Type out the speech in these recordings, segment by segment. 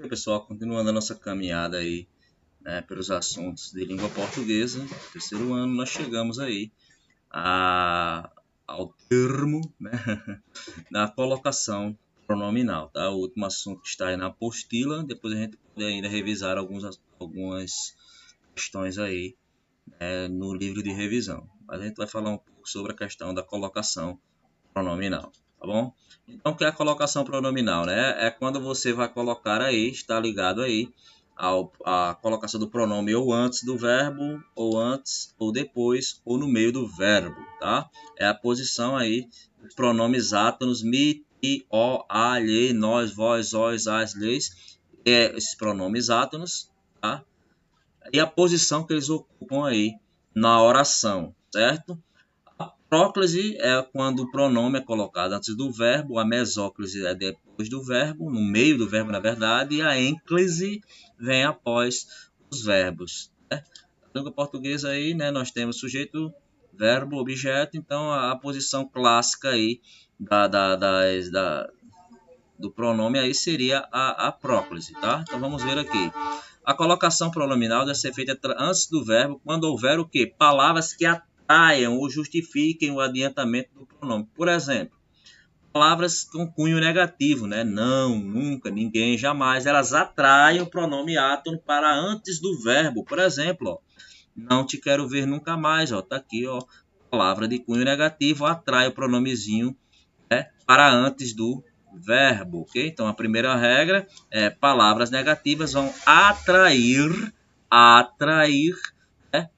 E pessoal, continuando a nossa caminhada aí, né, pelos assuntos de língua portuguesa, terceiro ano, nós chegamos aí ao termo, né, da colocação pronominal, tá? O último assunto que está aí na apostila, depois a gente pode ainda revisar algumas questões aí no livro de revisão. Mas a gente vai falar um pouco sobre a questão da colocação pronominal, tá bom? Então, o que é a colocação pronominal, né? É quando você vai colocar aí, está ligado aí, a colocação do pronome ou antes do verbo, ou antes, ou depois, ou no meio do verbo, tá? É a posição aí dos pronomes átonos, mi, ti, ó, a, lhe, nós, vós, os, as, leis, esses pronomes átonos, tá? E a posição que eles ocupam aí na oração, certo? Próclise é quando o pronome é colocado antes do verbo, a mesóclise é depois do verbo, no meio do verbo, na verdade, e a ênclise vem após os verbos. Né? Na língua portuguesa aí, né, nós temos sujeito, verbo, objeto, então a posição clássica aí do pronome aí seria a próclise, tá? Então vamos ver aqui. A colocação pronominal deve ser feita antes do verbo, quando houver o quê? Palavras que atraiam ou justifiquem o adiantamento do pronome. Por exemplo, palavras com cunho negativo, né? Não, nunca, ninguém, jamais. Elas atraem o pronome átono para antes do verbo. Por exemplo, ó, não te quero ver nunca mais. Ó, tá aqui, ó, palavra de cunho negativo atrai o pronomezinho, né, para antes do verbo, ok? Então, a primeira regra é palavras negativas vão atrair, né,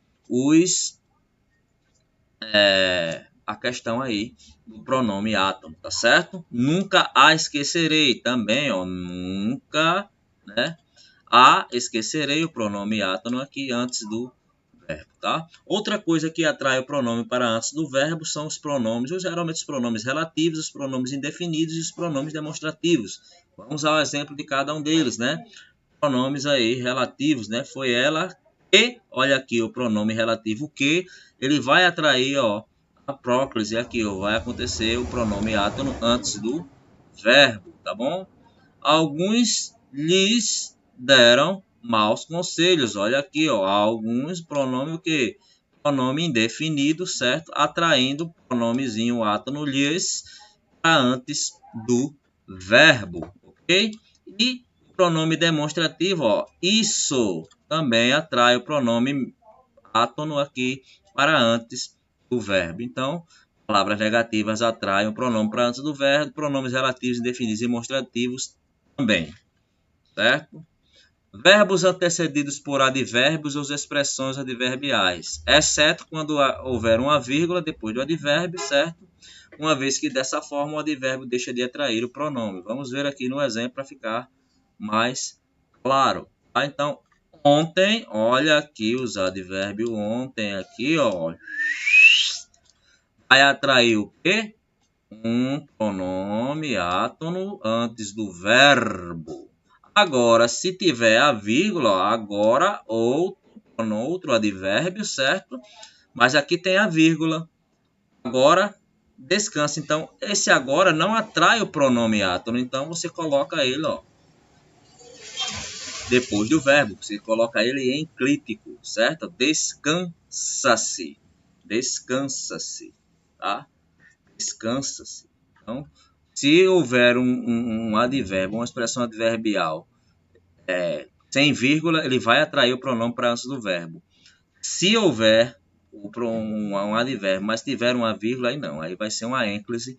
a questão aí do pronome átono, tá certo? Nunca a esquecerei também, ó, nunca, né? A esquecerei o pronome átono aqui antes do verbo, tá? Outra coisa que atrai o pronome para antes do verbo são os pronomes, ou geralmente os pronomes relativos, os pronomes indefinidos e os pronomes demonstrativos. Vamos ao exemplo de cada um deles, né? Pronomes aí relativos, né? Foi ela que, olha aqui o pronome relativo que, ele vai atrair, ó, a próclise aqui, ó, vai acontecer o pronome átono antes do verbo, tá bom? Alguns lhes deram maus conselhos. Olha aqui, ó, alguns pronome o quê? Pronome indefinido, certo? Atraindo o pronomezinho átono lhes para antes do verbo, ok? E o pronome demonstrativo, ó, isso também atrai o pronome átono aqui para antes do verbo. Então, palavras negativas atraem o pronome para antes do verbo, pronomes relativos, indefinidos e demonstrativos também, certo? Verbos antecedidos por advérbios ou expressões adverbiais, exceto quando houver uma vírgula depois do advérbio, certo? Uma vez que dessa forma o advérbio deixa de atrair o pronome. Vamos ver aqui no exemplo para ficar mais claro. Tá? Então, ontem, olha aqui os advérbios ontem aqui, ó, vai atrair o quê? Um pronome átono antes do verbo. Agora, se tiver a vírgula, agora outro advérbio, certo? Mas aqui tem a vírgula. Agora, descansa. Então, esse agora não atrai o pronome átono. Então, você coloca ele, ó, depois do verbo. Você coloca ele em clítico, certo? Descansa-se. Descansa-se, tá? Descansa-se. Então, se houver um advérbio, uma expressão adverbial sem vírgula, ele vai atrair o pronome para antes do verbo. Se houver um advérbio, mas tiver uma vírgula, aí não. Aí vai ser uma ênclise,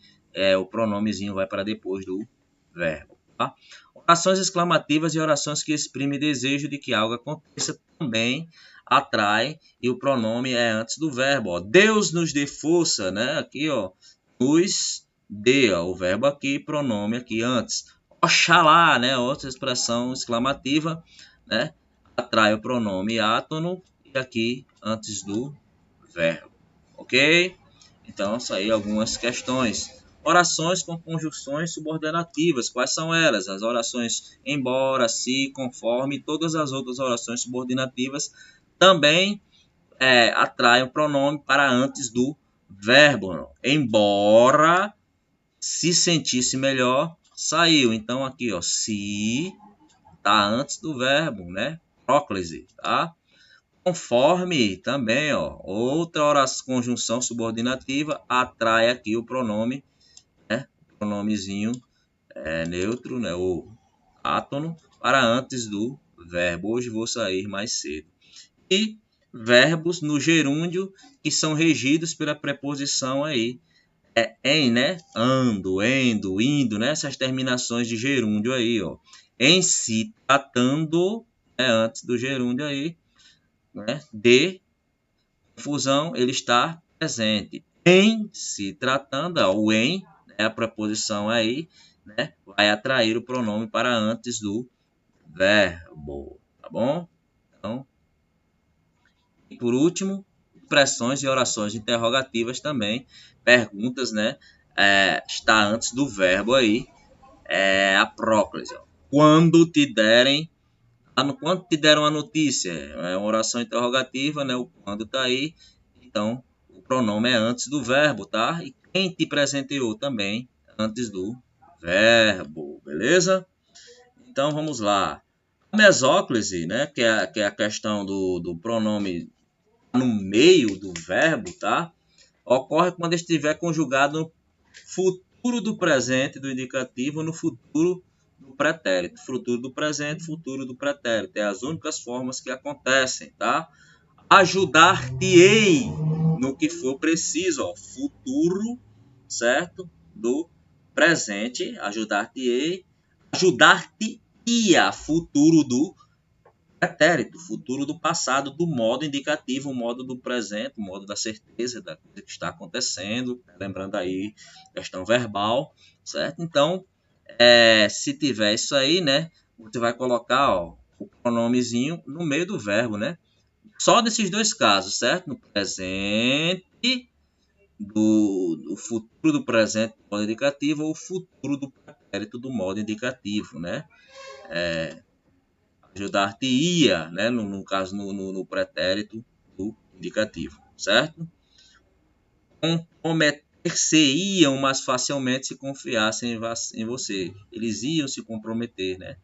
o pronomezinho vai para depois do verbo. Tá? Orações exclamativas e orações que exprimem desejo de que algo aconteça também atrai, e o pronome é antes do verbo. Ó. Deus nos dê força, né? Aqui, ó, nos dê, ó, o verbo aqui, pronome aqui antes. Oxalá, né? Outra expressão exclamativa, né? Atrai o pronome átono e aqui antes do verbo, ok? Então, isso aí algumas questões. Orações com conjunções subordinativas, quais são elas? As orações embora, se, conforme, todas as outras orações subordinativas também atraem o pronome para antes do verbo. Embora se sentisse melhor, saiu. Então, aqui, ó, se tá antes do verbo, né? Próclise, tá? Conforme também, ó, outra oração, conjunção subordinativa atrai aqui o pronome, né? O pronomezinho neutro, né? O átono para antes do verbo. Hoje vou sair mais cedo. E verbos no gerúndio que são regidos pela preposição aí em, né? Ando, endo, indo, né? Essas terminações de gerúndio aí, ó. Em se tratando, antes do gerúndio aí, né? De confusão, ele está presente. Em se tratando, ó, o em, né? A preposição aí, né? Vai atrair o pronome para antes do verbo, tá bom? Então, e por último, expressões e orações interrogativas também, perguntas, né? Está antes do verbo aí, a próclise. Quando te derem, quando te deram a notícia, é uma oração interrogativa, né? O quando está aí, então o pronome é antes do verbo, tá? E quem te presenteou também, antes do verbo, beleza? Então vamos lá. A mesóclise, né? Que é a questão do pronome no meio do verbo, tá? Ocorre quando estiver conjugado no futuro do presente do indicativo no futuro do pretérito. Futuro do presente, futuro do pretérito. É as únicas formas que acontecem, tá? Ajudar-te-ei no que for preciso, ó. Futuro, certo? Do presente, ajudar-te-ei. Ajudar-te-ia, futuro do pretérito, futuro do passado, do modo indicativo, o modo do presente, o modo da certeza da coisa que está acontecendo, lembrando aí questão verbal, certo? Então, se tiver isso aí, né, você vai colocar, ó, o pronomezinho no meio do verbo, né? Só nesses dois casos, certo? No presente do futuro do presente do modo indicativo ou o futuro do pretérito do modo indicativo, né? Ajudar-te-ia, né? No caso, no pretérito do indicativo, certo? Comprometer-se-iam mais facilmente se confiassem em você. Eles iam se comprometer, né?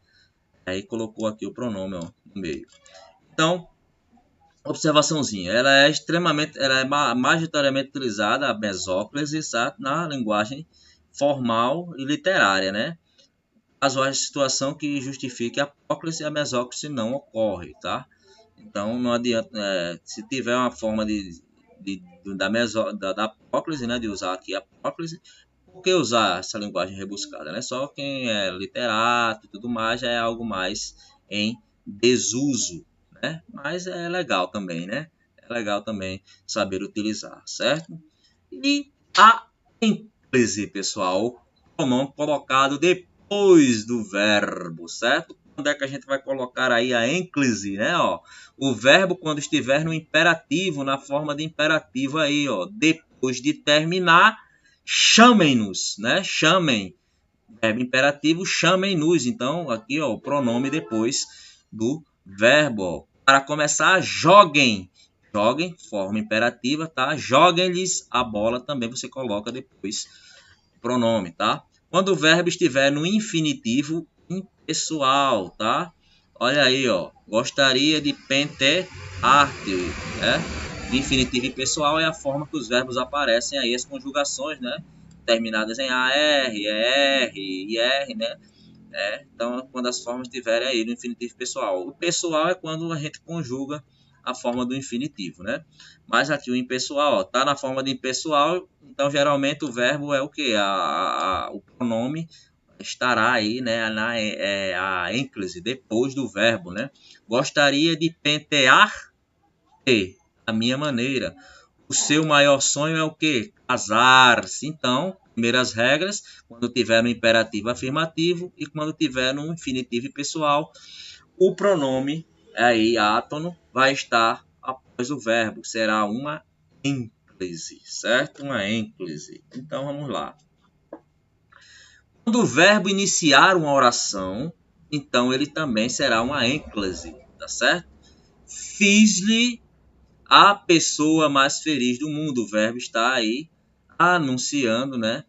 Aí colocou aqui o pronome, ó, no meio. Então, observaçãozinha. Ela é majoritariamente utilizada, a mesóclise, certo? Na linguagem formal e literária, né? Caso haja situação que justifique a apóclise, a mesóclise não ocorre, tá? Então, não adianta, se tiver uma forma da apóclise, né, de usar aqui a apóclise, por que usar essa linguagem rebuscada, né? Só quem é literato e tudo mais já é algo mais em desuso, né? Mas é legal também, né? É legal também saber utilizar, certo? E a ênclise, pessoal, o pronome colocado depois do verbo, certo? Quando é que a gente vai colocar aí a ênclise, né? Ó, o verbo quando estiver no imperativo, na forma de imperativo aí, ó, depois de terminar, chamem-nos, né? Chamem, verbo imperativo, chamem-nos. Então, aqui, ó, o pronome depois do verbo, ó. Para começar, joguem. Joguem, forma imperativa, tá? Joguem-lhes a bola, também você coloca depois o pronome, tá? Quando o verbo estiver no infinitivo impessoal, tá? Olha aí, ó. Gostaria de pentear-te, né? De infinitivo impessoal é a forma que os verbos aparecem aí, as conjugações, né? Terminadas em AR, ER, IR, né? Então, quando as formas estiverem aí no infinitivo pessoal. O pessoal é quando a gente conjuga a forma do infinitivo, né? Mas aqui o impessoal, ó, tá na forma de impessoal, então geralmente o verbo é o quê? O pronome estará aí, né, a ênclise depois do verbo, né? Gostaria de pentear-te, a minha maneira. O seu maior sonho é o quê? Casar-se. Então, primeiras regras, quando tiver no imperativo afirmativo e quando tiver no infinitivo pessoal, o pronome aí, átono, vai estar após o verbo. Será uma ênclise, certo? Uma ênclise. Então, vamos lá. Quando o verbo iniciar uma oração, então ele também será uma ênclise, tá certo? Fiz-lhe a pessoa mais feliz do mundo. O verbo está aí anunciando, né?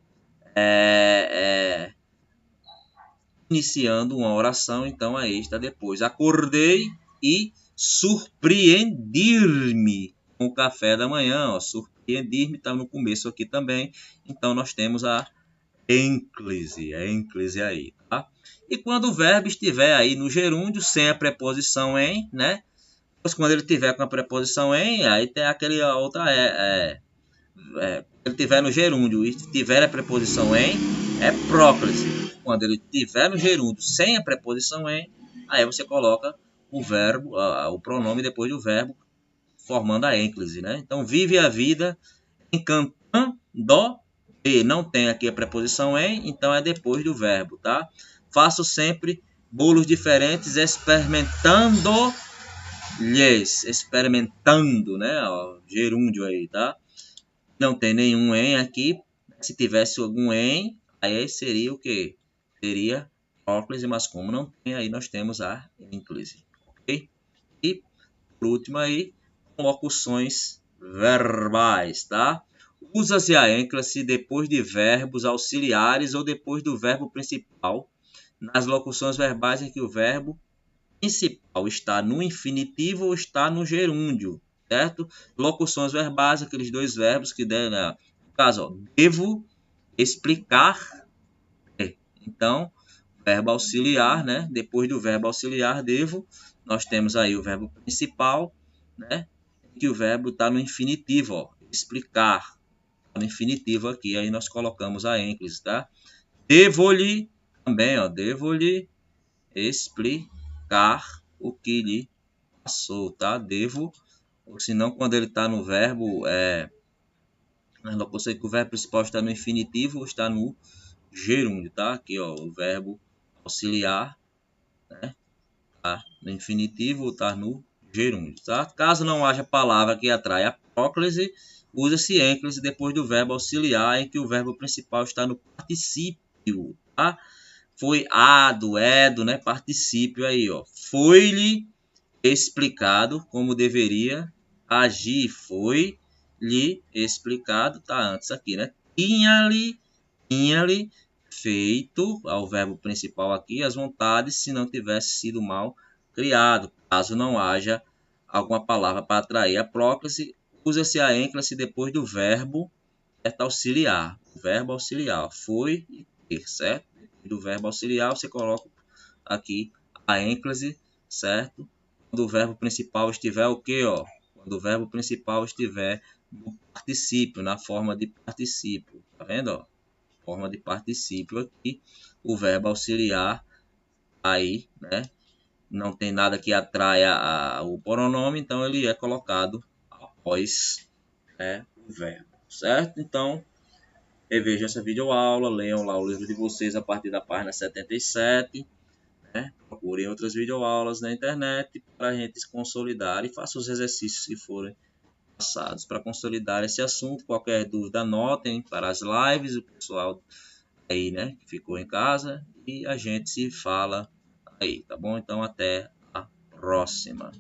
iniciando uma oração, então aí está depois. Acordei e surpreendir-me com o café da manhã, ó. Surpreendir-me está no começo aqui também. Então nós temos a ênclise aí, tá? E quando o verbo estiver aí no gerúndio, sem a preposição em, né? Pois quando ele tiver com a preposição em, aí tem aquele outra ele tiver no gerúndio e tiver a preposição em, é próclise. Quando ele tiver no gerúndio sem a preposição em, aí você coloca o verbo, o pronome depois do verbo, formando a ênclise, né? Então, vive a vida encantando e não tem aqui a preposição em, então é depois do verbo, tá? Faço sempre bolos diferentes, experimentando, né? Ó, gerúndio aí, tá? Não tem nenhum em aqui. Se tivesse algum em, aí seria o quê? Seria próclise, mas como não tem, aí nós temos a ênclise, ok? E, por último aí, locuções verbais, tá? Usa-se a ênclise depois de verbos auxiliares ou depois do verbo principal, nas locuções verbais em que o verbo principal está no infinitivo ou está no gerúndio, certo? Locuções verbais, aqueles dois verbos que devem, no caso, ó, devo explicar. Então, verbo auxiliar, né? Depois do verbo auxiliar, devo, nós temos aí o verbo principal, né? Que o verbo está no infinitivo, ó, explicar. No infinitivo aqui, aí nós colocamos a ênclise, tá? Devo-lhe, também, ó, devo-lhe explicar o que lhe passou, tá? Devo, ou senão quando ele está no verbo, na locução que o verbo principal está no infinitivo ou está no gerúndio, tá? Aqui, ó, o verbo auxiliar, né? Tá no infinitivo ou tá no gerúndio, tá? Caso não haja palavra que atrai a próclise, usa-se ênclise depois do verbo auxiliar em que o verbo principal está no particípio, tá? Foi ado, edo, né? Particípio aí, ó. Foi-lhe explicado como deveria agir. Foi-lhe explicado, tá antes aqui, né? Tinha-lhe feito, ao verbo principal aqui, as vontades se não tivesse sido mal criado. Caso não haja alguma palavra para atrair a próclise, usa-se a ênclise depois do verbo auxiliar. O verbo auxiliar foi e ter, certo? Do verbo auxiliar você coloca aqui a ênclise, certo? Quando o verbo principal estiver o quê, ó? Quando o verbo principal estiver no particípio, na forma de particípio, tá vendo, ó? Forma de particípio aqui, o verbo auxiliar aí, né? Não tem nada que atraia o pronome, então ele é colocado após o verbo, certo? Então, revejam essa videoaula, leiam lá o livro de vocês a partir da página 77, né? Procurem outras videoaulas na internet para a gente se consolidar e façam os exercícios que forem passados para consolidar esse assunto. Qualquer dúvida, anotem para as lives, o pessoal aí, né, que ficou em casa, e a gente se fala aí, tá bom? Então, até a próxima.